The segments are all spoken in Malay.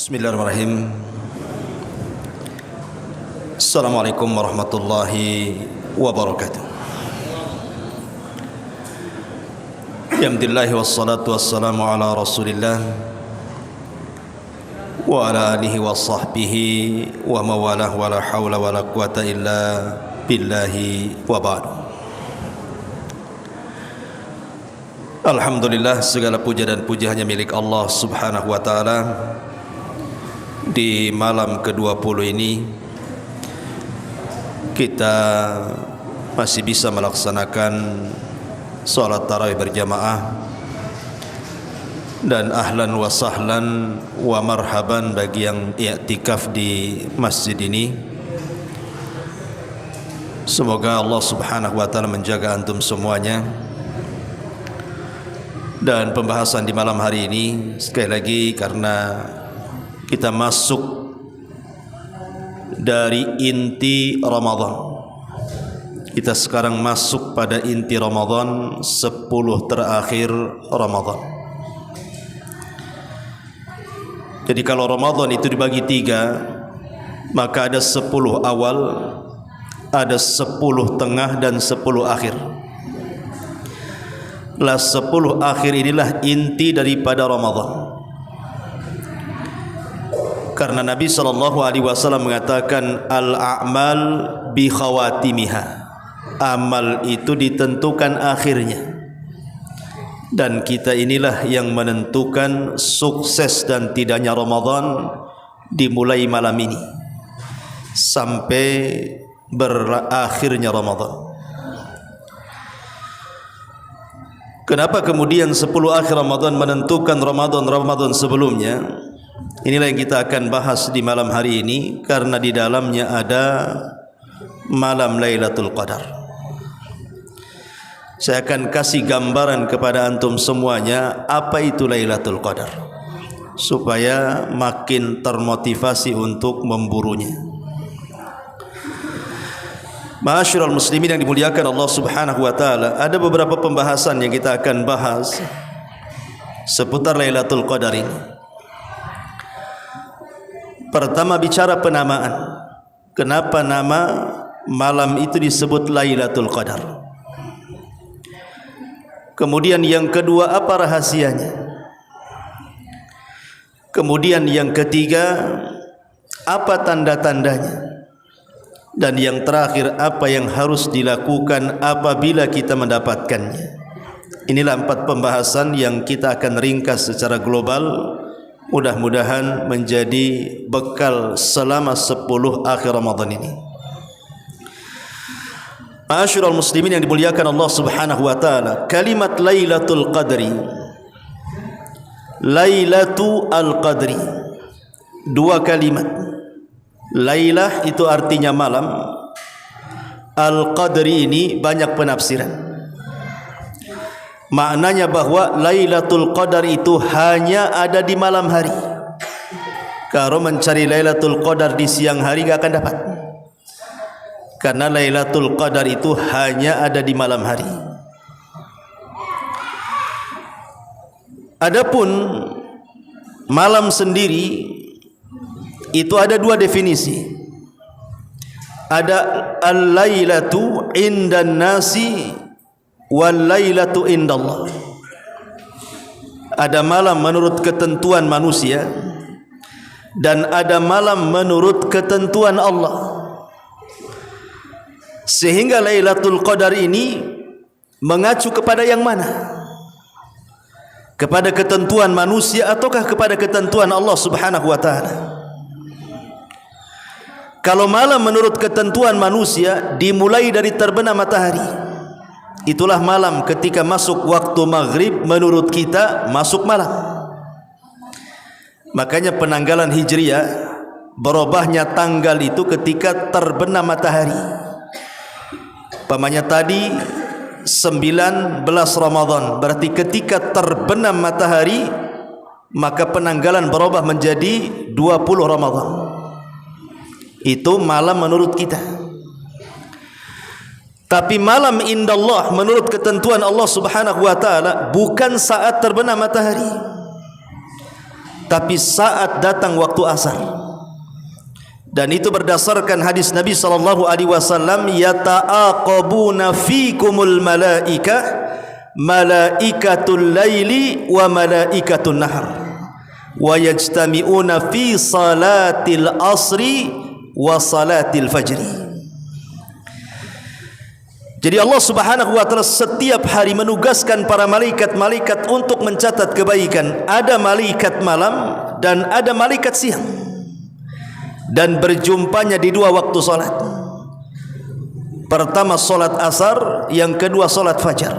Bismillahirrahmanirrahim. Assalamualaikum warahmatullahi wabarakatuh. Alhamdulillah wassalatu wassalamu ala Rasulillah wa ala alihi wa sahbihi wa mawalah wa la hawla wa la quwata illa billahi wa ba'du. Alhamdulillah, segala puja dan puji hanya milik Allah Subhanahu wa taala. Di malam ke-20 ini kita masih bisa melaksanakan salat tarawih berjamaah, dan ahlan wa sahlan wa marhaban bagi yang i'tikaf di masjid ini. Semoga Allah Subhanahu wa taala menjaga antum semuanya. Dan pembahasan di malam hari ini sekali lagi karena kita masuk dari inti Ramadan. Kita sekarang masuk pada inti Ramadan, 10 terakhir Ramadan. Jadi kalau Ramadan itu dibagi 3, maka ada 10 awal, ada 10 tengah dan 10 akhir. Lah 10 akhir inilah inti daripada Ramadan. Karena Nabi SAW mengatakan al-a'mal bi khawatimiha. Amal itu ditentukan akhirnya. Dan kita inilah yang menentukan sukses dan tidaknya Ramadan dimulai malam ini sampai berakhirnya Ramadan. Kenapa kemudian 10 akhir Ramadan menentukan Ramadan sebelumnya? Inilah yang kita akan bahas di malam hari ini, karena di dalamnya ada malam Lailatul Qadar. Saya akan kasih gambaran kepada antum semuanya apa itu Lailatul Qadar, supaya makin termotivasi untuk memburunya. Ma'asyiral muslimin yang dimuliakan Allah Subhanahu wa taala, ada beberapa pembahasan yang kita akan bahas seputar Lailatul Qadar ini. Pertama, bicara penamaan. Kenapa nama malam itu disebut Lailatul Qadar? Kemudian yang kedua, apa rahasianya? Kemudian yang ketiga, apa tanda-tandanya? Dan yang terakhir, apa yang harus dilakukan apabila kita mendapatkannya? Inilah 4 pembahasan yang kita akan ringkas secara global. Mudah-mudahan menjadi bekal selama 10 akhir Ramadan ini. Ma'asyiral muslimin yang dimuliakan Allah Subhanahu wa taala, kalimat Lailatul Qadri, Lailatul Qadri, 2 kalimat. Lailah itu artinya malam, Al-Qadri ini banyak penafsiran. Maknanya bahwa Lailatul Qadar itu hanya ada di malam hari. Kalau mencari Lailatul Qadar di siang hari gak akan dapat, karena Lailatul Qadar itu hanya ada di malam hari. Adapun malam sendiri itu ada 2 definisi. Ada al-lailatu indan nasi wal lailatu indallah. Ada malam menurut ketentuan manusia, dan ada malam menurut ketentuan Allah. Sehingga Lailatul Qadar ini mengacu kepada yang mana? Kepada ketentuan manusia ataukah kepada ketentuan Allah Subhanahu wa taala? Kalau malam menurut ketentuan manusia dimulai dari terbenam matahari. Itulah malam ketika masuk waktu maghrib, menurut kita masuk malam. Makanya penanggalan Hijriah, berubahnya tanggal itu ketika terbenam matahari. Pamannya tadi 19 Ramadan, berarti ketika terbenam matahari, maka penanggalan berubah menjadi 20 Ramadan. Itu malam menurut kita. Tapi malam indallah menurut ketentuan Allah Subhanahu wa taala bukan saat terbenam matahari. tapi saat datang waktu asar. Dan itu berdasarkan hadis Nabi sallallahu alaihi wasallam, yata'aqabuna fikumul malaikatul laili wa malaikatun nahar wa yajtami'una fi salatil asri wa salatil fajri. Jadi Allah Subhanahu wa taala setiap hari menugaskan para malaikat-malaikat untuk mencatat kebaikan. Ada malaikat malam dan ada malaikat siang. Dan berjumpanya di dua waktu salat. Pertama salat asar, yang kedua salat fajar.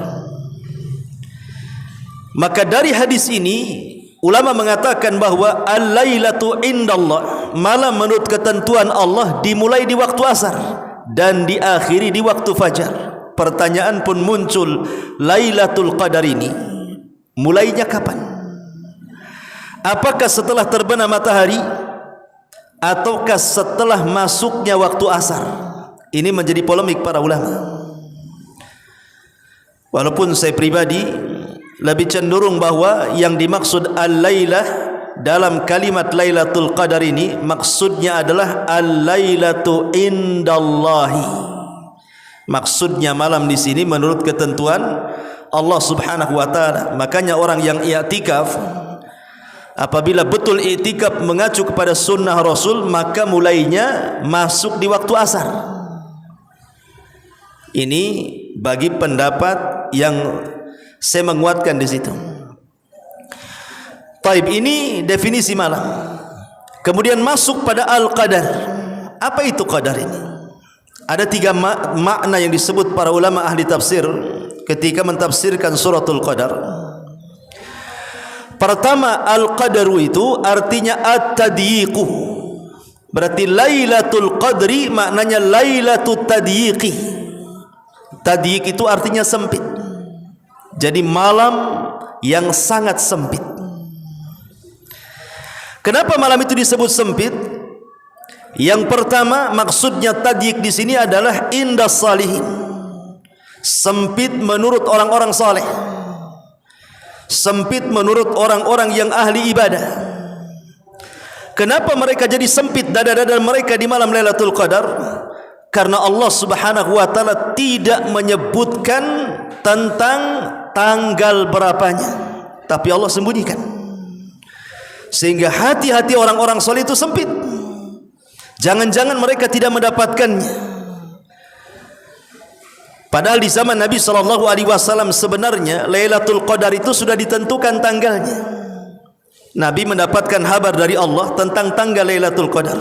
Maka dari hadis ini ulama mengatakan bahwa al-lailatu indallah, malam menurut ketentuan Allah dimulai di waktu asar dan diakhiri di waktu fajar. Pertanyaan pun muncul, Lailatul Qadar ini mulainya kapan? Apakah setelah terbenam matahari ataukah setelah masuknya waktu asar? Ini menjadi polemik para ulama. Walaupun saya pribadi lebih cenderung bahwa yang dimaksud al-lailah dalam kalimat Lailatul Qadar ini maksudnya adalah al-lailatu indallahi. Maksudnya malam di sini menurut ketentuan Allah Subhanahu wa taala. Makanya orang yang i'tikaf, apabila betul i'tikaf mengacu kepada sunnah Rasul, maka mulainya masuk di waktu asar. Ini bagi pendapat yang saya menguatkan di situ. Taib, ini definisi malam. Kemudian masuk pada al-qadar. Apa itu qadar ini? Ada tiga makna yang disebut para ulama ahli tafsir ketika mentafsirkan suratul Qadar. Pertama, al-qadaru itu artinya at-tadyiqu. Berarti Lailatul Qadri maknanya Lailatul Tadyiqi. Tadyiq itu artinya sempit. Jadi malam yang sangat sempit. Kenapa malam itu disebut sempit? Yang pertama, maksudnya tadyiq di sini adalah indas salihin. Sempit menurut orang-orang saleh. Sempit menurut orang-orang yang ahli ibadah. Kenapa mereka jadi sempit dada-dada mereka di malam Lailatul Qadar? Karena Allah Subhanahu wa taala tidak menyebutkan tentang tanggal berapanya, tapi Allah sembunyikan. Sehingga hati-hati orang-orang saleh itu sempit. Jangan-jangan mereka tidak mendapatkannya. Padahal di zaman Nabi SAW sebenarnya Lailatul Qadar itu sudah ditentukan tanggalnya. Nabi mendapatkan kabar dari Allah tentang tanggal Lailatul Qadar.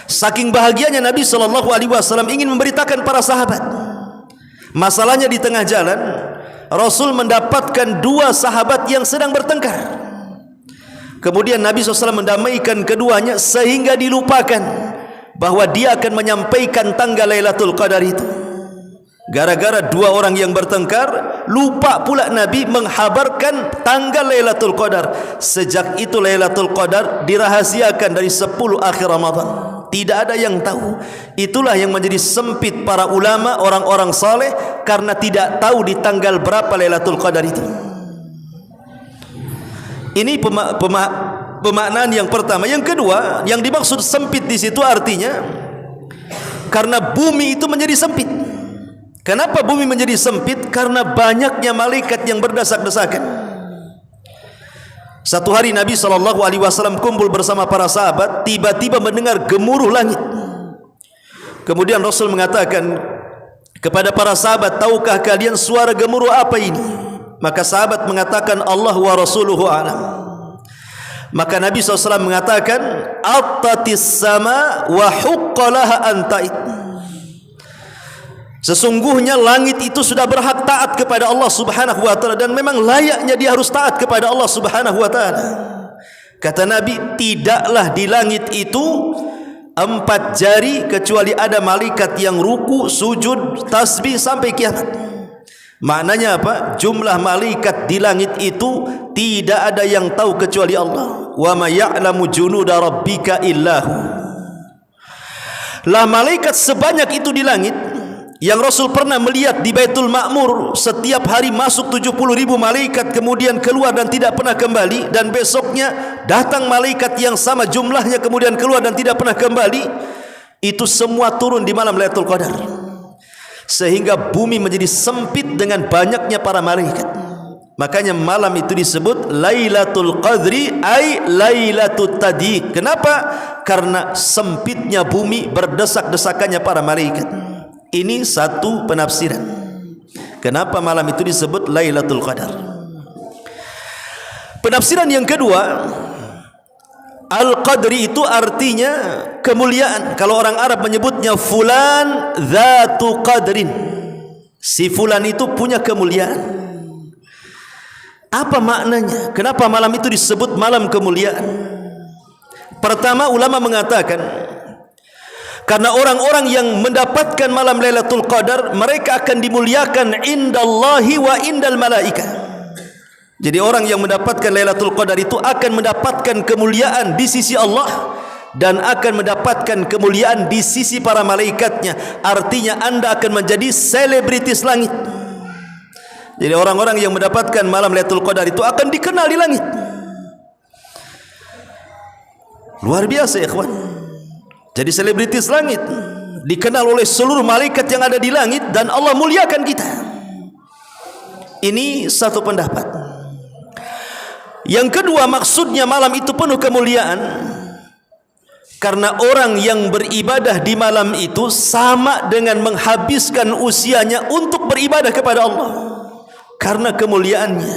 Saking bahagianya Nabi SAW ingin memberitakan para sahabat. Masalahnya di tengah jalan Rasul mendapatkan dua sahabat yang sedang bertengkar. Kemudian Nabi SAW mendamaikan keduanya sehingga dilupakan bahwa dia akan menyampaikan tanggal Lailatul Qadar itu. Gara-gara dua orang yang bertengkar, lupa pula Nabi menghabarkan tanggal Lailatul Qadar. Sejak itu Lailatul Qadar dirahasiakan dari 10 akhir Ramadan. Tidak ada yang tahu. Itulah yang menjadi sempit para ulama, orang-orang saleh, karena tidak tahu di tanggal berapa Lailatul Qadar itu. Ini pemaknaan yang pertama. Yang kedua, yang dimaksud sempit di situ artinya karena bumi itu menjadi sempit. Kenapa bumi menjadi sempit? Karena banyaknya malaikat yang berdesak-desakan. Satu hari Nabi SAW kumpul bersama para sahabat, tiba-tiba mendengar gemuruh langit. Kemudian Rasul mengatakan kepada para sahabat, tahukah kalian suara gemuruh apa ini? Maka sahabat mengatakan, Allah wa rasuluhu a'lam. Maka Nabi SAW mengatakan, attatis sama wa huqqalaha antait. Sesungguhnya langit itu sudah berhak taat kepada Allah Subhanahu wa taala, dan memang layaknya dia harus taat kepada Allah Subhanahu wa taala. Kata Nabi, tidaklah di langit itu 4 jari kecuali ada malaikat yang ruku, sujud, tasbih sampai kiamat. Maknanya apa? Jumlah malaikat di langit itu tidak ada yang tahu kecuali Allah. Wa ma ya'lamu junuda rabbika illahu. Lah malaikat sebanyak itu di langit, yang Rasul pernah melihat di Baitul Ma'mur, setiap hari masuk 70.000 malaikat, kemudian keluar dan tidak pernah kembali, dan besoknya datang malaikat yang sama jumlahnya kemudian keluar dan tidak pernah kembali, itu semua turun di malam Lailatul Qadar, sehingga bumi menjadi sempit dengan banyaknya para malaikat. Makanya malam itu disebut Lailatul Qadri, ay Lailatul Tadiq. Kenapa? Karena sempitnya bumi, berdesak-desakannya para malaikat. Ini satu penafsiran kenapa malam itu disebut Lailatul Qadar. Penafsiran yang kedua, Al-Qadri itu artinya kemuliaan. Kalau orang Arab menyebutnya fulan dzatu qadrin, si fulan itu punya kemuliaan. Apa maknanya? Kenapa malam itu disebut malam kemuliaan? Pertama, ulama mengatakan karena orang-orang yang mendapatkan malam Lailatul Qadar, mereka akan dimuliakan indallahi wa indal malaika. Jadi orang yang mendapatkan Lailatul Qadar itu akan mendapatkan kemuliaan di sisi Allah dan akan mendapatkan kemuliaan di sisi para malaikatnya. Artinya Anda akan menjadi selebritis langit. Jadi orang-orang yang mendapatkan malam Lailatul Qadar itu akan dikenal di langit. Luar biasa ya ikhwan. Jadi selebritis langit, dikenal oleh seluruh malaikat yang ada di langit, dan Allah muliakan kita. Ini satu pendapat. Yang kedua, maksudnya malam itu penuh kemuliaan karena orang yang beribadah di malam itu sama dengan menghabiskan usianya untuk beribadah kepada Allah. Karena kemuliaannya.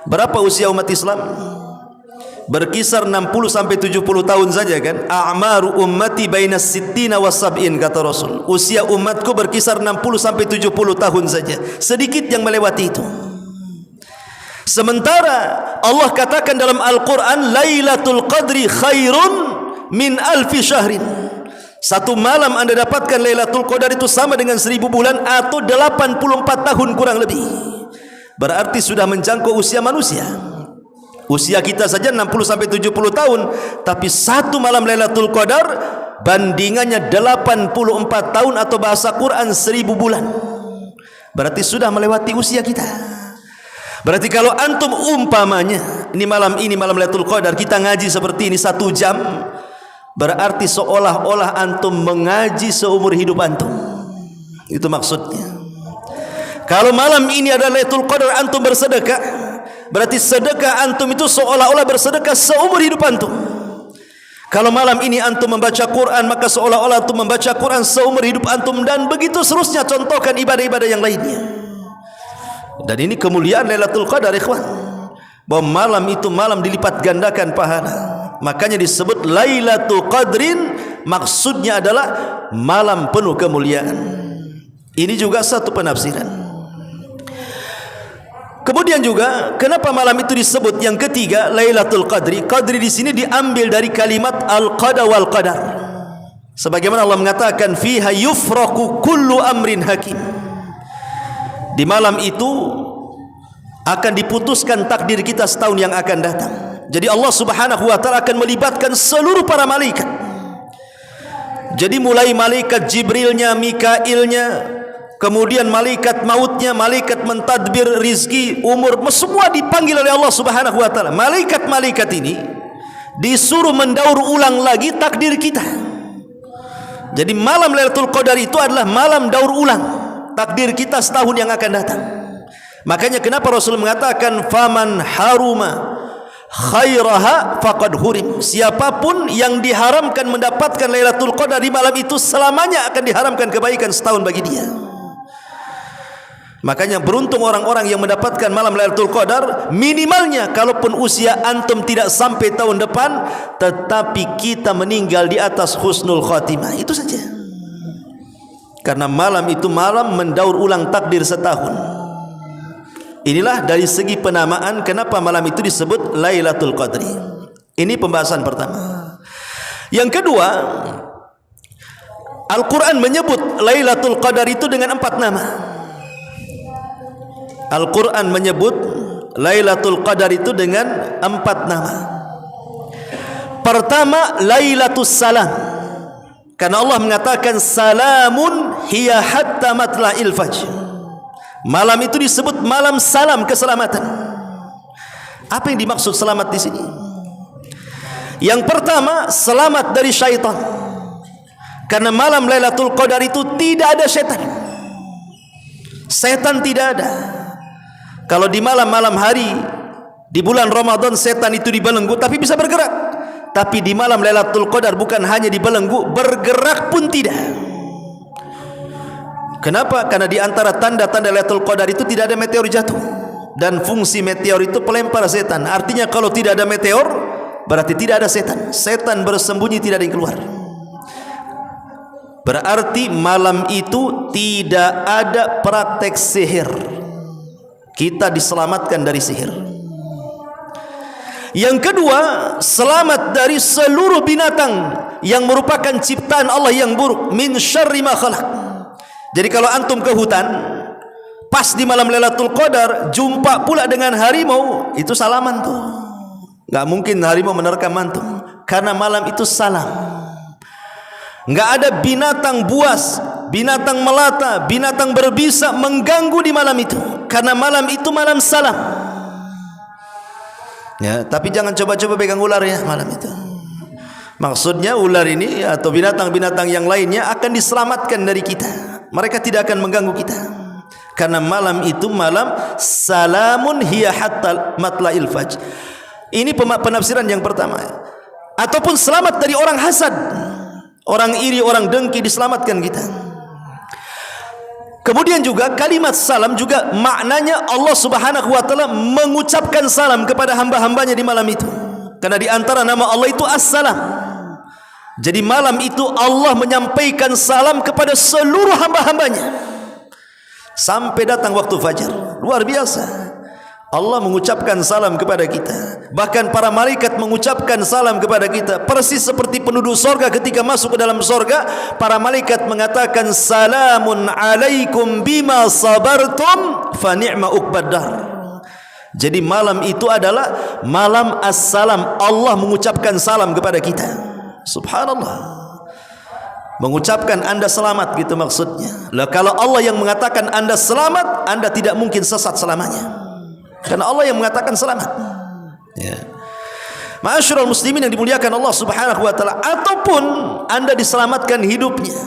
Berapa usia umat Islam? Berkisar 60 sampai 70 tahun saja kan. A'maru ummati bainas sittina was sab'in, kata Rasul. Usia umatku berkisar 60 sampai 70 tahun saja. Sedikit yang melewati itu. Sementara Allah katakan dalam Al-Quran, Lailatul Qadri khairun min alfi syahrin. Satu malam Anda dapatkan Lailatul Qadar itu sama dengan 1000 bulan atau 84 tahun kurang lebih. Berarti sudah menjangkau usia manusia. Usia kita saja 60 sampai 70 tahun, tapi satu malam Lailatul Qadar bandingannya 84 tahun atau bahasa Quran 1000 bulan. Berarti sudah melewati usia kita. Berarti kalau antum umpamanya ini malam Lailatul Qadar kita ngaji seperti ini 1 jam, berarti seolah-olah antum mengaji seumur hidup antum. Itu maksudnya. Kalau malam ini ada Lailatul Qadar antum bersedekah, berarti sedekah antum itu seolah-olah bersedekah seumur hidup antum. Kalau malam ini antum membaca Quran, maka seolah-olah antum membaca Quran seumur hidup antum, dan begitu seterusnya. Contohkan ibadah-ibadah yang lainnya. Dan ini kemuliaan Lailatul Qadar ikhwan, bahwa malam itu malam dilipat gandakan pahala. Makanya disebut Lailatul Qadrin, maksudnya adalah malam penuh kemuliaan. Ini juga satu penafsiran. Kemudian juga kenapa malam itu disebut yang ketiga Lailatul Qadri? Qadri di sini diambil dari kalimat al-qada wal qadar. Sebagaimana Allah mengatakan fiha yufraqu kullu amrin hakim. Di malam itu akan diputuskan takdir kita setahun yang akan datang. Jadi Allah Subhanahu wa taala akan melibatkan seluruh para malaikat. Jadi mulai malaikat Jibrilnya, Mikailnya, kemudian malaikat mautnya, malaikat mentadbir rizki, umur, semua dipanggil oleh Allah Subhanahu wa taala. Malaikat-malaikat ini disuruh mendaur ulang lagi takdir kita. Jadi malam Lailatul Qadar itu adalah malam daur ulang takdir kita setahun yang akan datang. Makanya kenapa Rasul mengatakan faman haruma khairaha faqad hurim. Siapapun yang diharamkan mendapatkan Lailatul Qadar di malam itu, selamanya akan diharamkan kebaikan setahun bagi dia. Makanya beruntung orang-orang yang mendapatkan malam Lailatul Qadar. Minimalnya kalaupun usia antum tidak sampai tahun depan, tetapi kita meninggal di atas husnul khatimah. Itu saja. Karena malam itu malam mendaur ulang takdir setahun. Inilah dari segi penamaan kenapa malam itu disebut Lailatul Qadri. Ini pembahasan pertama. Yang kedua, Al-Quran menyebut Lailatul Qadar itu dengan 4 nama. Al-Quran menyebut Lailatul Qadar itu dengan 4 nama. Pertama, Lailatul Salam. Karena Allah mengatakan salamun hiya hatta matla'il fajr. Malam itu disebut malam salam, keselamatan. Apa yang dimaksud selamat di sini? Yang pertama, selamat dari syaitan. Karena malam Lailatul Qadar itu tidak ada setan. Setan tidak ada. Kalau di malam-malam hari di bulan Ramadan setan itu dibelenggu tapi bisa bergerak. Tapi di malam Lailatul Qadar bukan hanya dibelenggu, bergerak pun tidak. Kenapa? Karena di antara tanda-tanda Lailatul Qadar itu tidak ada meteor jatuh. Dan fungsi meteor itu pelempar setan. Artinya kalau tidak ada meteor, berarti tidak ada setan. Setan bersembunyi, tidak ada yang keluar. Berarti malam itu tidak ada praktek sihir. Kita diselamatkan dari sihir. Yang kedua, selamat dari seluruh binatang yang merupakan ciptaan Allah yang buruk. Min syarri ma khalaq. Jadi kalau antum ke hutan, pas di malam Lailatul Qadar, jumpa pula dengan harimau, itu salaman tuh. Gak mungkin harimau menerkam antum, karena malam itu salam. Gak ada binatang buas, binatang melata, binatang berbisa mengganggu di malam itu, karena malam itu malam salam. Ya, tapi jangan coba-coba pegang ular ya malam itu. Maksudnya ular ini atau binatang-binatang yang lainnya akan diselamatkan dari kita. Mereka tidak akan mengganggu kita. Karena malam itu malam salamun hiya hatta matla'il fajr. Ini penafsiran yang pertama. Ataupun selamat dari orang hasad, orang iri, orang dengki, diselamatkan kita. Kemudian juga kalimat salam juga maknanya Allah Subhanahu wa taala mengucapkan salam kepada hamba-hambanya di malam itu. Karena di antara nama Allah itu As-Salam. Jadi malam itu Allah menyampaikan salam kepada seluruh hamba-hambanya sampai datang waktu fajar. Luar biasa. Allah mengucapkan salam kepada kita. Bahkan para malaikat mengucapkan salam kepada kita. Persis seperti penduduk sorga ketika masuk ke dalam sorga, para malaikat mengatakan salamun alaikum bima sabartum fa ni'ma uqbaddar. Jadi malam itu adalah malam as-salam. Allah mengucapkan salam kepada kita. Subhanallah. Mengucapkan anda selamat, gitu maksudnya. Lah kalau Allah yang mengatakan anda selamat, anda tidak mungkin sesat selamanya. Karena Allah yang mengatakan selamat. Ya. Ma'asyiral muslimin yang dimuliakan Allah Subhanahu wa taala, ataupun anda diselamatkan hidupnya.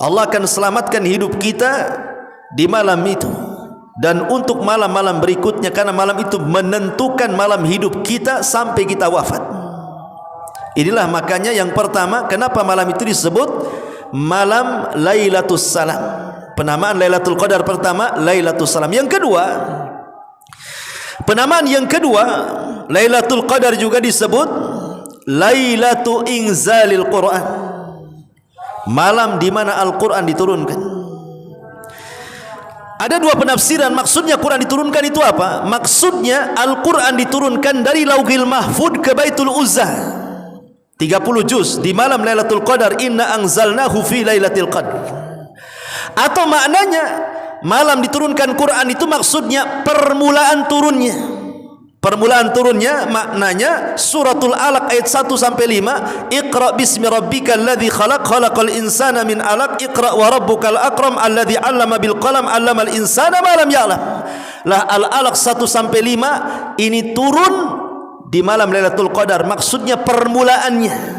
Allah akan selamatkan hidup kita di malam itu dan untuk malam-malam berikutnya, karena malam itu menentukan malam hidup kita sampai kita wafat. Inilah makanya yang pertama, kenapa malam itu disebut malam Lailatul Salam. Penamaan Lailatul Qadar pertama Lailatul Salam. Yang kedua, penamaan yang kedua, Lailatul Qadar juga disebut Lailatul Inzalil Quran. Malam di mana Al-Quran diturunkan. Ada dua penafsiran maksudnya Quran diturunkan itu apa? Maksudnya Al-Quran diturunkan dari Lauhil Mahfud ke Baitul Uzzah. 30 juz di malam Lailatul Qadar. Inna anzalnahu fi Lailatul Qadar. Atau maknanya malam diturunkan Quran itu maksudnya permulaan turunnya. Permulaan turunnya maknanya suratul Alaq ayat 1 sampai 5. Iqra bismi rabbikal ladzi khalaq, khalaqal insana min 'alaq, iqra wa rabbukal akram alladzi 'allama bil qalam 'allamal insana ma lam ya'lam. Lah Al-Alaq 1 sampai 5 ini turun di malam Lailatul Qadar, maksudnya permulaannya.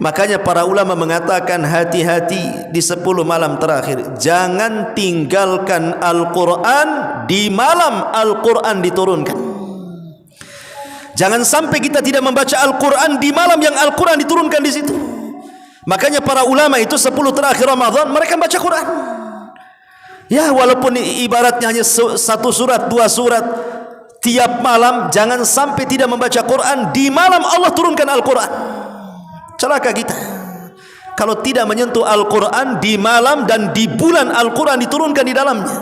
Makanya para ulama mengatakan hati-hati di 10 malam terakhir. Jangan tinggalkan Al-Quran di malam Al-Quran diturunkan. Jangan sampai kita tidak membaca Al-Quran di malam yang Al-Quran diturunkan di situ. Makanya para ulama itu 10 terakhir Ramadan mereka baca Quran. Ya walaupun ibaratnya hanya 1 surat, 2 surat tiap malam, jangan sampai tidak membaca Quran di malam Allah turunkan Al-Quran. Celaka kita kalau tidak menyentuh Al-Quran di malam dan di bulan Al-Quran diturunkan di dalamnya.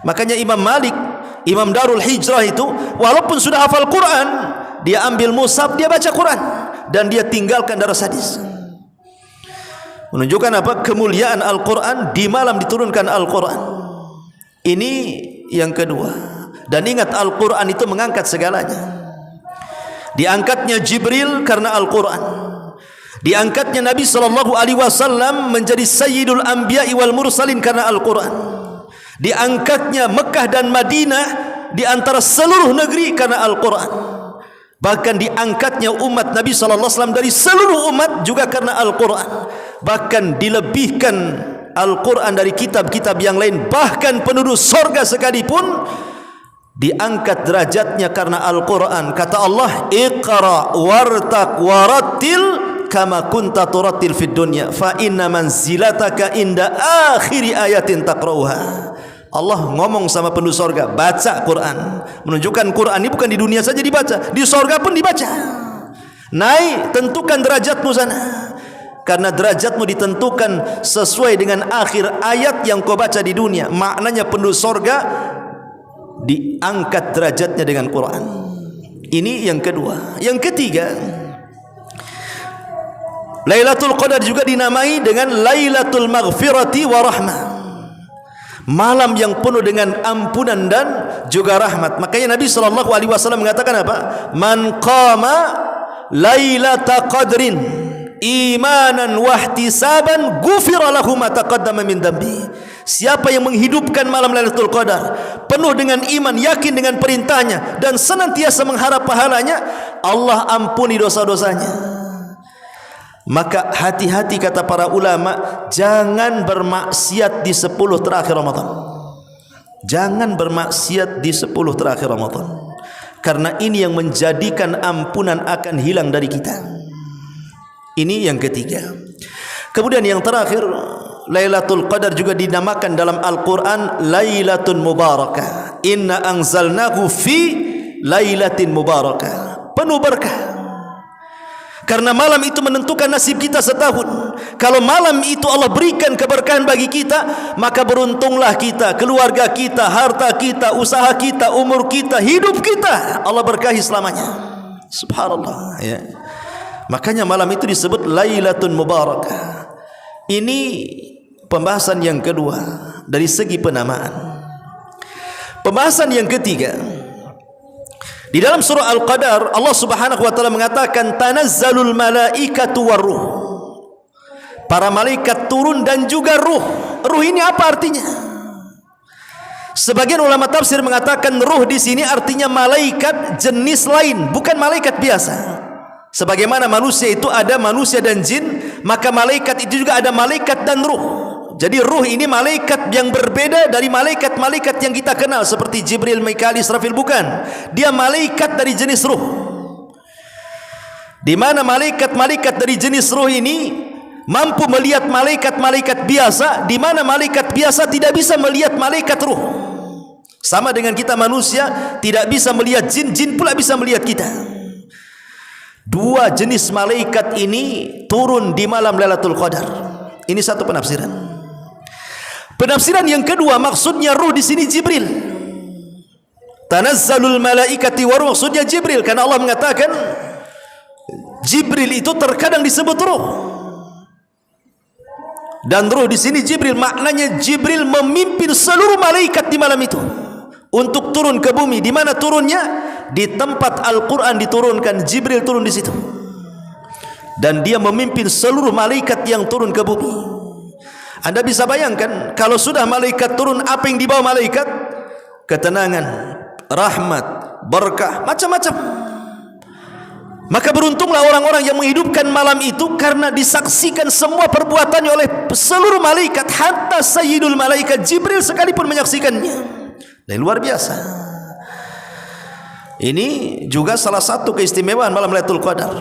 Makanya Imam Malik, Imam Darul Hijrah itu walaupun sudah hafal Quran, dia ambil mushaf, dia baca Quran dan dia tinggalkan daras hadis. Menunjukkan apa? Kemuliaan Al-Quran di malam diturunkan Al-Quran. Ini yang kedua. Dan ingat Al-Quran itu mengangkat segalanya. Diangkatnya Jibril karena Al-Quran. Diangkatnya Nabi SAW menjadi Sayyidul Anbiya'i wal Mursalin karena Al-Quran. Diangkatnya Mekah dan Madinah di antara seluruh negeri karena Al-Quran. Bahkan diangkatnya umat Nabi SAW dari seluruh umat juga karena Al-Quran. Bahkan dilebihkan Al-Quran dari kitab-kitab yang lain. Bahkan penduduk sorga sekalipun diangkat derajatnya karena Al-Quran. Kata Allah, Iqra wartaq warattil kama kunta turattil fid dunya fa inna manzilataka inda akhiri ayatin taqra'uha. Allah ngomong sama penduduk sorga, baca Quran. Menunjukkan Quran ini bukan di dunia saja dibaca, di sorga pun dibaca. Naik, tentukan derajatmu sana, karena derajatmu ditentukan sesuai dengan akhir ayat yang kau baca di dunia. Maknanya penduduk sorga diangkat derajatnya dengan Quran. Ini yang kedua. Yang ketiga, Lailatul Qadar juga dinamai dengan Lailatul Maghfirati wa Rahmah, malam yang penuh dengan ampunan dan juga rahmat. Makanya Nabi SAW mengatakan apa? Man qama lailata qadrin imanan wahtisaban ghufira lahu ma taqaddama min dambi. Siapa yang menghidupkan malam Lailatul Qadar penuh dengan iman, yakin dengan perintahnya dan senantiasa mengharap pahalanya, Allah ampuni dosa-dosanya. Maka hati-hati kata para ulama, jangan bermaksiat di 10 terakhir Ramadan. Jangan bermaksiat di 10 terakhir Ramadan, karena ini yang menjadikan ampunan akan hilang dari kita. Ini yang ketiga. Kemudian yang terakhir, Lailatul Qadar juga dinamakan dalam Al-Quran Lailatun Mubarakah. Inna anzalnahu fi Lailatin Mubarakah, penuh berkah. Karena malam itu menentukan nasib kita setahun. Kalau malam itu Allah berikan keberkahan bagi kita, maka beruntunglah kita, keluarga kita, harta kita, usaha kita, umur kita, hidup kita, Allah berkahi selamanya. Subhanallah, ya. Makanya malam itu disebut Lailatun Mubarakah. Ini pembahasan yang kedua dari segi penamaan. Pembahasan yang ketiga, di dalam surah Al-Qadar Allah Subhanahu wa taala mengatakan tanazzalul malaikatu waruh. Para malaikat turun dan juga ruh. Ruh ini apa artinya? Sebagian ulama tafsir mengatakan ruh di sini artinya malaikat jenis lain, bukan malaikat biasa. Sebagaimana manusia itu ada manusia dan jin, maka malaikat itu juga ada malaikat dan ruh. Jadi ruh ini malaikat yang berbeda dari malaikat-malaikat yang kita kenal seperti Jibril, Mikail, Israfil, bukan. Dia malaikat dari jenis ruh. Di mana malaikat-malaikat dari jenis ruh ini mampu melihat malaikat-malaikat biasa, di mana malaikat biasa tidak bisa melihat malaikat ruh. Sama dengan kita manusia tidak bisa melihat jin, jin pula bisa melihat kita. Dua jenis malaikat ini turun di malam Lailatul Qadar. Ini satu penafsiran. Penafsiran yang kedua, maksudnya ruh di sini Jibril. Tanazzalul malaikati wa ruh, maksudnya Jibril, karena Allah mengatakan Jibril itu terkadang disebut ruh. Dan ruh di sini Jibril, maknanya Jibril memimpin seluruh malaikat di malam itu untuk turun ke bumi. Di mana turunnya? Di tempat Al-Quran diturunkan, Jibril turun di situ. Dan dia memimpin seluruh malaikat yang turun ke bumi. Anda bisa bayangkan kalau sudah malaikat turun, apa yang dibawa malaikat? Ketenangan, rahmat, berkah, macam-macam. Maka beruntunglah orang-orang yang menghidupkan malam itu, karena disaksikan semua perbuatannya oleh seluruh malaikat, hatta Sayyidul Malaikat Jibril sekalipun menyaksikannya. Dan luar biasa. Ini juga salah satu keistimewaan malam Lailatul Qadar.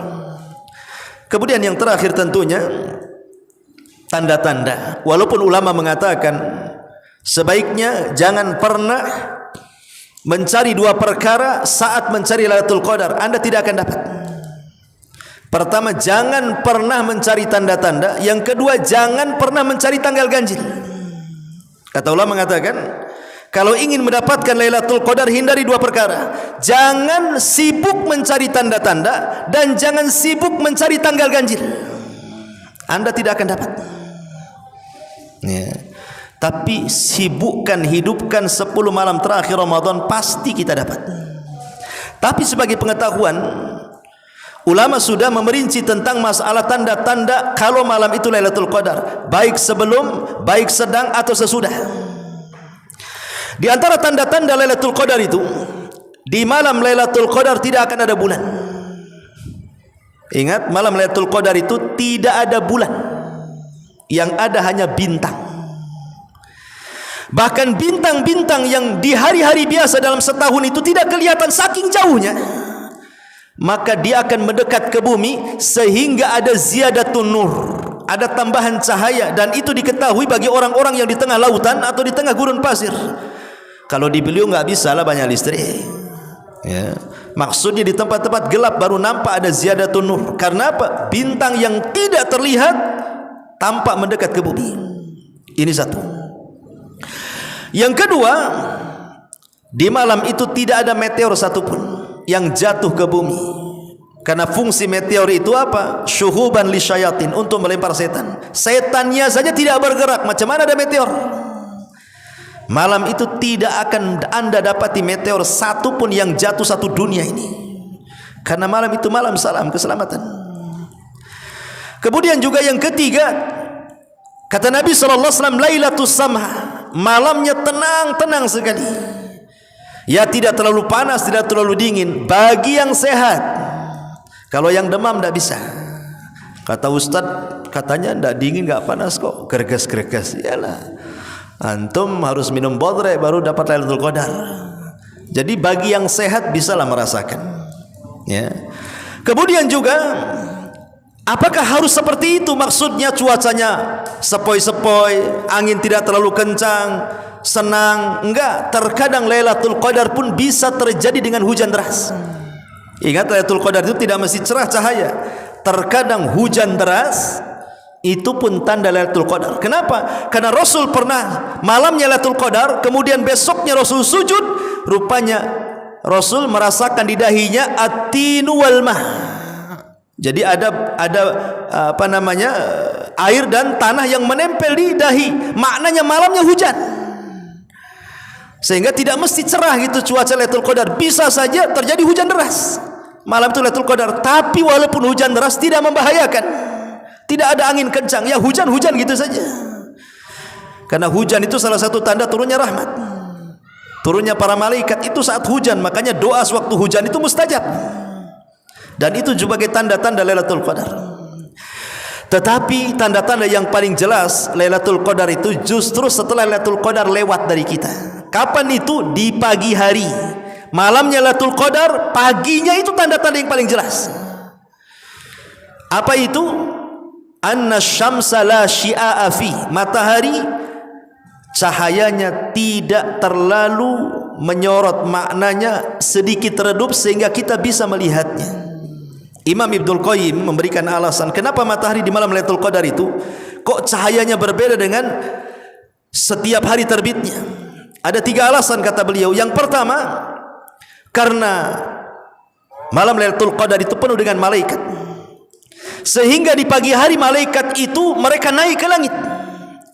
Kemudian yang terakhir tentunya tanda-tanda. Walaupun ulama mengatakan sebaiknya jangan pernah mencari dua perkara saat mencari Lailatul Qadar, Anda tidak akan dapat. Pertama, jangan pernah mencari tanda-tanda. Yang kedua, jangan pernah mencari tanggal ganjil. Kata ulama mengatakan, kalau ingin mendapatkan Lailatul Qadar, hindari dua perkara. Jangan sibuk mencari tanda-tanda dan jangan sibuk mencari tanggal ganjil. Anda tidak akan dapat. Ya. Tapi sibukkan, hidupkan 10 malam terakhir Ramadan, pasti kita dapat. Tapi sebagai pengetahuan, ulama sudah memerinci tentang masalah tanda-tanda kalau malam itu Lailatul Qadar, baik sebelum, baik sedang atau sesudah. Di antara tanda-tanda Lailatul Qadar itu, di malam Lailatul Qadar tidak akan ada bulan. Ingat, malam Lailatul Qadar itu tidak ada bulan, yang ada hanya bintang. Bahkan bintang-bintang yang di hari-hari biasa dalam setahun itu tidak kelihatan saking jauhnya, maka dia akan mendekat ke bumi sehingga ada ziyadatun nur, ada tambahan cahaya, dan itu diketahui bagi orang-orang yang di tengah lautan atau di tengah gurun pasir. Kalau di beliau nggak bisa lah, banyak listrik, ya. Maksudnya di tempat-tempat gelap baru nampak ada ziyadatun nur. Karena apa? Bintang yang tidak terlihat tampak mendekat ke bumi. Ini satu. Yang kedua, di malam itu tidak ada meteor satupun yang jatuh ke bumi. Karena fungsi meteor itu apa? Syuhuban li syayatin, untuk melempar setan. Setannya saja tidak bergerak, macam mana ada meteor? Malam itu tidak akan Anda dapati meteor satupun yang jatuh satu dunia ini. Karena malam itu malam salam keselamatan. Kemudian juga yang ketiga, kata Nabi SAW, Lailatul Samha, malamnya tenang-tenang sekali. Ya, tidak terlalu panas, tidak terlalu dingin, bagi yang sehat. Kalau yang demam tidak bisa. Kata Ustadz, katanya tidak dingin, tidak panas kok, gerges-gerges. Yalah, antum harus minum bodre baru dapat Lailatul Qadar. Jadi bagi yang sehat bisalah merasakan, ya. Kemudian juga, apakah harus seperti itu? Maksudnya cuacanya sepoi-sepoi, angin tidak terlalu kencang, senang? Enggak. Terkadang Lailatul Qadar pun bisa terjadi dengan hujan deras. Ingat, Lailatul Qadar itu tidak mesti cerah cahaya. Terkadang hujan deras, itu pun tanda Lailatul Qadar. Kenapa? Karena Rasul pernah malamnya Lailatul Qadar, kemudian besoknya Rasul sujud, rupanya Rasul merasakan di dahinya at-tinu wal mah. Jadi ada apa namanya, air dan tanah yang menempel di dahi. Maknanya malamnya hujan. Sehingga tidak mesti cerah gitu cuaca Lailatul Qadar, bisa saja terjadi hujan deras malam itu Lailatul Qadar. Tapi walaupun hujan deras tidak membahayakan, tidak ada angin kencang, ya hujan-hujan gitu saja. Karena hujan itu salah satu tanda turunnya rahmat, turunnya para malaikat itu saat hujan. Makanya doa sewaktu hujan itu mustajab, dan itu juga sebagai tanda-tanda Lailatul Qadar. Tetapi tanda-tanda yang paling jelas Lailatul Qadar itu justru setelah Lailatul Qadar lewat dari kita. Kapan itu? Di pagi hari. Malamnya Lailatul Qadar, paginya itu tanda-tanda yang paling jelas. Apa itu? Anna syamsa la syia'a fi, matahari cahayanya tidak terlalu menyorot, maknanya sedikit redup sehingga kita bisa melihatnya. Imam Ibnul Qayyim memberikan alasan kenapa matahari di malam Lailatul Qadar itu kok cahayanya berbeda dengan setiap hari terbitnya. Ada 3 alasan kata beliau. Yang pertama, karena malam Lailatul Qadar itu penuh dengan malaikat, sehingga di pagi hari malaikat itu mereka naik ke langit,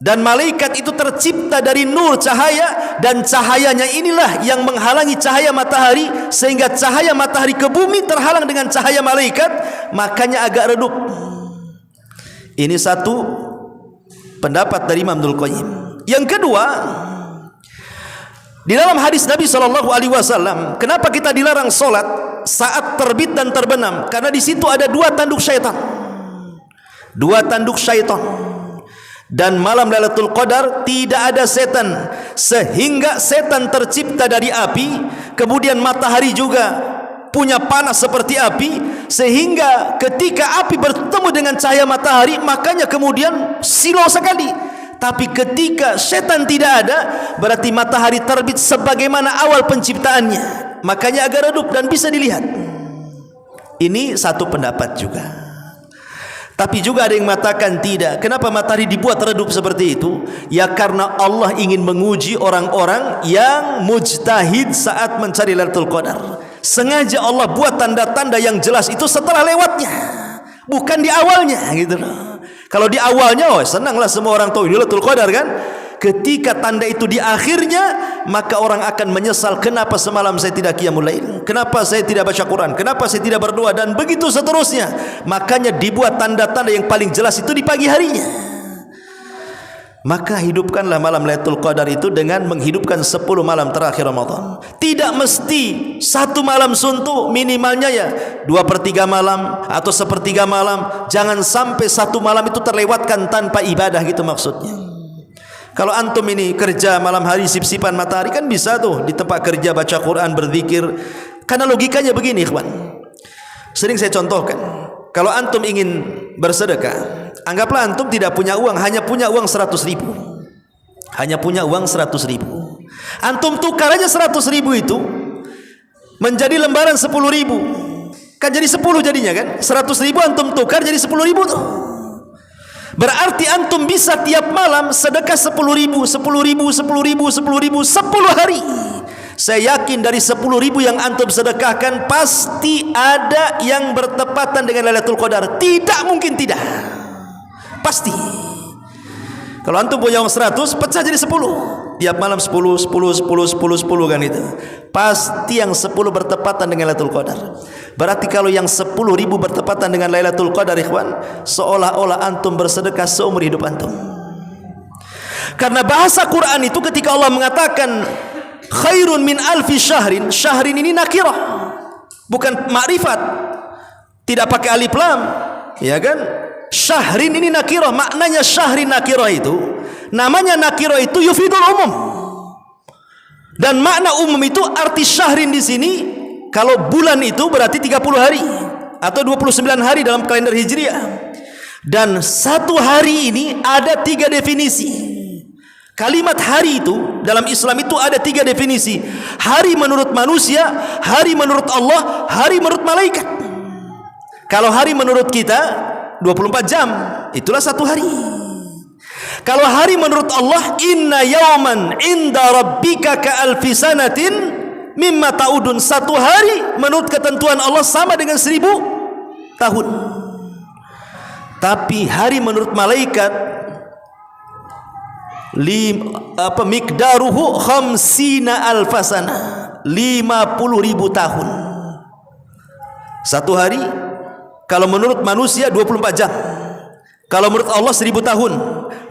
dan malaikat itu tercipta dari nur cahaya, dan cahayanya inilah yang menghalangi cahaya matahari, sehingga cahaya matahari ke bumi terhalang dengan cahaya malaikat, makanya agak redup. Ini satu pendapat dari Imam Ibnul Qayyim. Yang kedua, di dalam hadis Nabi SAW, kenapa kita dilarang solat saat terbit dan terbenam? Karena di situ ada 2 tanduk syaitan, 2 tanduk syaitan. Dan malam Lailatul Qadar tidak ada setan, sehingga setan tercipta dari api. Kemudian matahari juga punya panas seperti api, sehingga ketika api bertemu dengan cahaya matahari, makanya kemudian silau sekali. Tapi ketika setan tidak ada, berarti matahari terbit sebagaimana awal penciptaannya, makanya agak redup dan bisa dilihat. Ini satu pendapat juga. Tapi juga ada yang mengatakan tidak. Kenapa matahari dibuat redup seperti itu? Ya karena Allah ingin menguji orang-orang yang mujtahid saat mencari Lailatul Qadar. Sengaja Allah buat tanda-tanda yang jelas itu setelah lewatnya, bukan di awalnya gitu loh. Kalau di awalnya, oh senanglah semua orang tahu Lailatul Qadar kan. ketika tanda itu di akhirnya, maka orang akan menyesal, kenapa semalam saya tidak qiyamul lail, kenapa saya tidak baca Quran, kenapa saya tidak berdoa, dan begitu seterusnya. Makanya dibuat tanda-tanda yang paling jelas itu di pagi harinya. Maka hidupkanlah malam Lailatul Qadar itu dengan menghidupkan 10 malam terakhir Ramadan. Tidak mesti satu malam suntuk, minimalnya ya 2/3 malam atau 1/3 malam. Jangan sampai satu malam itu terlewatkan tanpa ibadah, gitu maksudnya. Kalau antum ini kerja malam hari sip-sipan matahari, kan bisa tuh di tempat kerja baca Quran, berzikir. Karena logikanya begini, ikhwan. Sering saya contohkan. Kalau antum ingin bersedekah, anggaplah antum tidak punya uang, hanya punya uang 100.000. Hanya punya uang 100.000. Antum tukar aja 100.000 itu menjadi lembaran 10.000. Kan jadi 10 jadinya kan? 100.000 antum tukar jadi 10.000 tuh. Berarti antum bisa tiap malam sedekah 10.000, 10.000, 10.000, 10.000, 10 hari. Saya yakin dari 10.000 yang antum sedekahkan pasti ada yang bertepatan dengan Lailatul Qadar. Tidak mungkin tidak. Pasti. Kalau antum punya uang 100, pecah jadi 10. Tiap malam 10, 10, 10, 10, 10 kan itu. Pasti yang 10 bertepatan dengan Lailatul Qadar. Berarti kalau yang 10.000 bertepatan dengan Lailatul Qadar, ikhwan, seolah-olah antum bersedekah seumur hidup antum. Karena bahasa Quran itu ketika Allah mengatakan khairun min alfi syahrin, syahrin ini nakirah, bukan ma'rifat, tidak pakai alif lam, ya kan? Syahrin ini nakirah. Maknanya syahrin nakirah itu, namanya nakirah itu yufidul umum. Dan makna umum itu, arti syahrin di sini kalau bulan itu berarti 30 hari atau 29 hari dalam kalender Hijriah. Dan satu hari ini ada 3 definisi. Kalimat hari itu dalam Islam itu ada 3 definisi. Hari menurut manusia, hari menurut Allah, hari menurut malaikat. Kalau hari menurut kita 24 jam, itulah satu hari. Kalau hari menurut Allah, inna yawman inda rabbika ka alfi sanatin mimma ta'udun. Satu hari menurut ketentuan Allah sama dengan 1000 tahun. Tapi hari menurut malaikat mikdaruhu khamsina alfasana, 50.000 tahun. Satu hari kalau menurut manusia 24 jam, kalau menurut Allah 1000 tahun,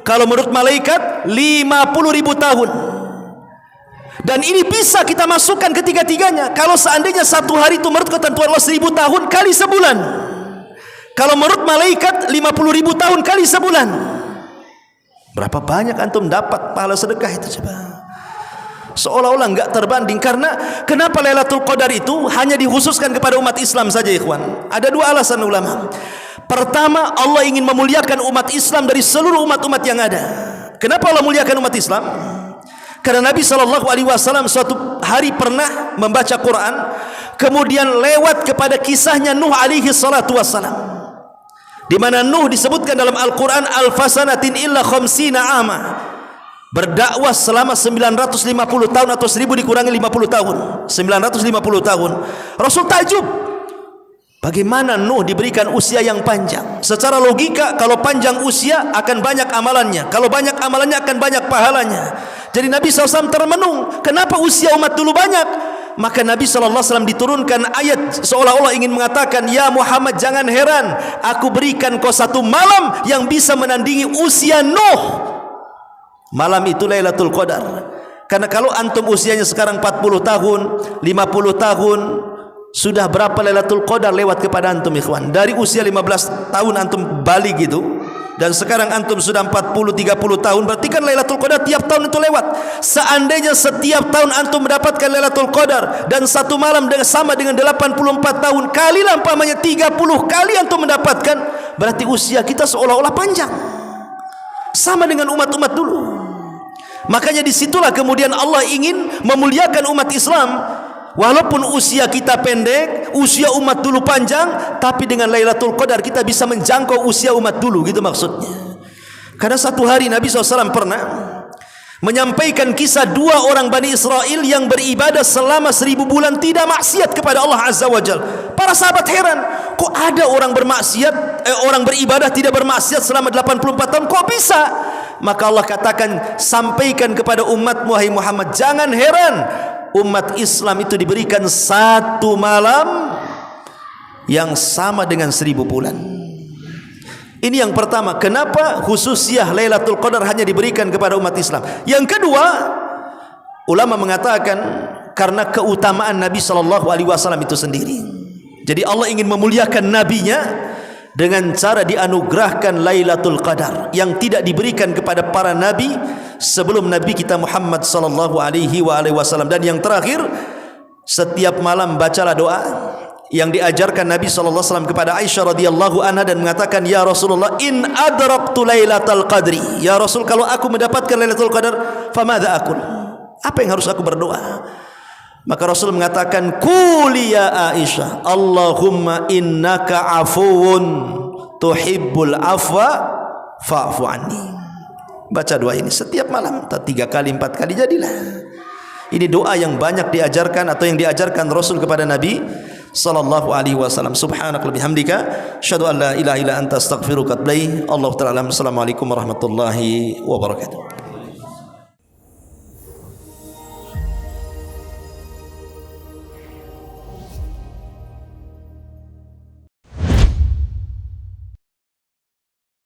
kalau menurut malaikat 50.000 tahun. Dan ini bisa kita masukkan ketiga-tiganya. Kalau seandainya satu hari itu menurut ketentuan Allah 1000 tahun kali sebulan, kalau menurut malaikat 50.000 tahun kali sebulan, berapa banyak antum dapat pahala sedekah itu coba? Seolah-olah enggak terbanding. Karena kenapa Lailatul Qadar itu hanya dikhususkan kepada umat Islam saja, ikhwan? Ada 2 alasan ulama. Pertama, Allah ingin memuliakan umat Islam dari seluruh umat-umat yang ada. Kenapa Allah muliakan umat Islam? Karena Nabi SAW suatu hari pernah membaca Quran, kemudian lewat kepada kisahnya Nuh alaihi salatu wassalam, di mana Nuh disebutkan dalam Al-Quran alfasanatin illa khamsina ama, berdakwah selama 950 tahun atau 1000 dikurangi 50 tahun, 950 tahun. Rasul takjub, bagaimana Nuh diberikan usia yang panjang. Secara logika kalau panjang usia akan banyak amalannya, kalau banyak amalannya akan banyak pahalanya. Jadi Nabi SAW termenung, kenapa usia umat dulu banyak? Maka Nabi SAW diturunkan ayat seolah-olah ingin mengatakan, ya Muhammad, jangan heran, aku berikan kau satu malam yang bisa menandingi usia Nuh. Malam itu Lailatul Qadar. Karena kalau antum usianya sekarang 40 tahun, 50 tahun, sudah berapa Lailatul Qadar lewat kepada antum, ikhwan? Dari usia 15 tahun antum balik gitu, dan sekarang antum sudah 40-30 tahun, berarti kan Lailatul Qadar tiap tahun itu lewat. Seandainya setiap tahun antum mendapatkan Lailatul Qadar dan satu malam sama dengan 84 tahun, kalilah umpamanya 30 kali antum mendapatkan, berarti usia kita seolah-olah panjang, sama dengan umat-umat dulu. Makanya disitulah kemudian Allah ingin memuliakan umat Islam. Walaupun usia kita pendek, usia umat dulu panjang, tapi dengan Lailatul Qadar kita bisa menjangkau usia umat dulu, gitu maksudnya. Karena satu hari Nabi SAW pernah menyampaikan kisah 2 orang Bani Israel yang beribadah selama 1000 bulan tidak maksiat kepada Allah Azza wa Jal. Para sahabat heran, kok ada orang bermaksiat orang beribadah tidak bermaksiat selama 84 tahun. Kok bisa? Maka Allah katakan, sampaikan kepada umat wahai Muhammad, jangan heran umat Islam itu diberikan satu malam yang sama dengan 1000 bulan. Ini yang pertama, kenapa khususiyah Lailatul Qadar hanya diberikan kepada umat Islam. Yang kedua, ulama mengatakan karena keutamaan Nabi SAW itu sendiri. Jadi Allah ingin memuliakan nabinya dengan cara dianugerahkan Lailatul Qadar yang tidak diberikan kepada para nabi sebelum Nabi kita Muhammad SAW. Dan yang terakhir, setiap malam bacalah doa yang diajarkan Nabi SAW kepada Aisyah radhiyallahu anha dan mengatakan, ya Rasulullah, in adraktu Lailatul Qadri, ya Rasul, kalau aku mendapatkan Lailatul Qadar, famadha aqul, apa yang harus aku berdoa? Maka Rasul mengatakan, quli ya Aisyah, Allahumma innaka afuwun tuhibbul afwa fa'fu anni. Baca doa ini setiap malam, 3 kali 4 kali jadilah. Ini doa yang banyak diajarkan atau yang diajarkan Rasul kepada Nabi sallallahu alaihi wasallam. Subhanaka bihamdika asyhadu an la ilaha illa anta astaghfiruka wa atubu ilaik. Allahu ta'ala. Assalamualaikum warahmatullahi wabarakatuh.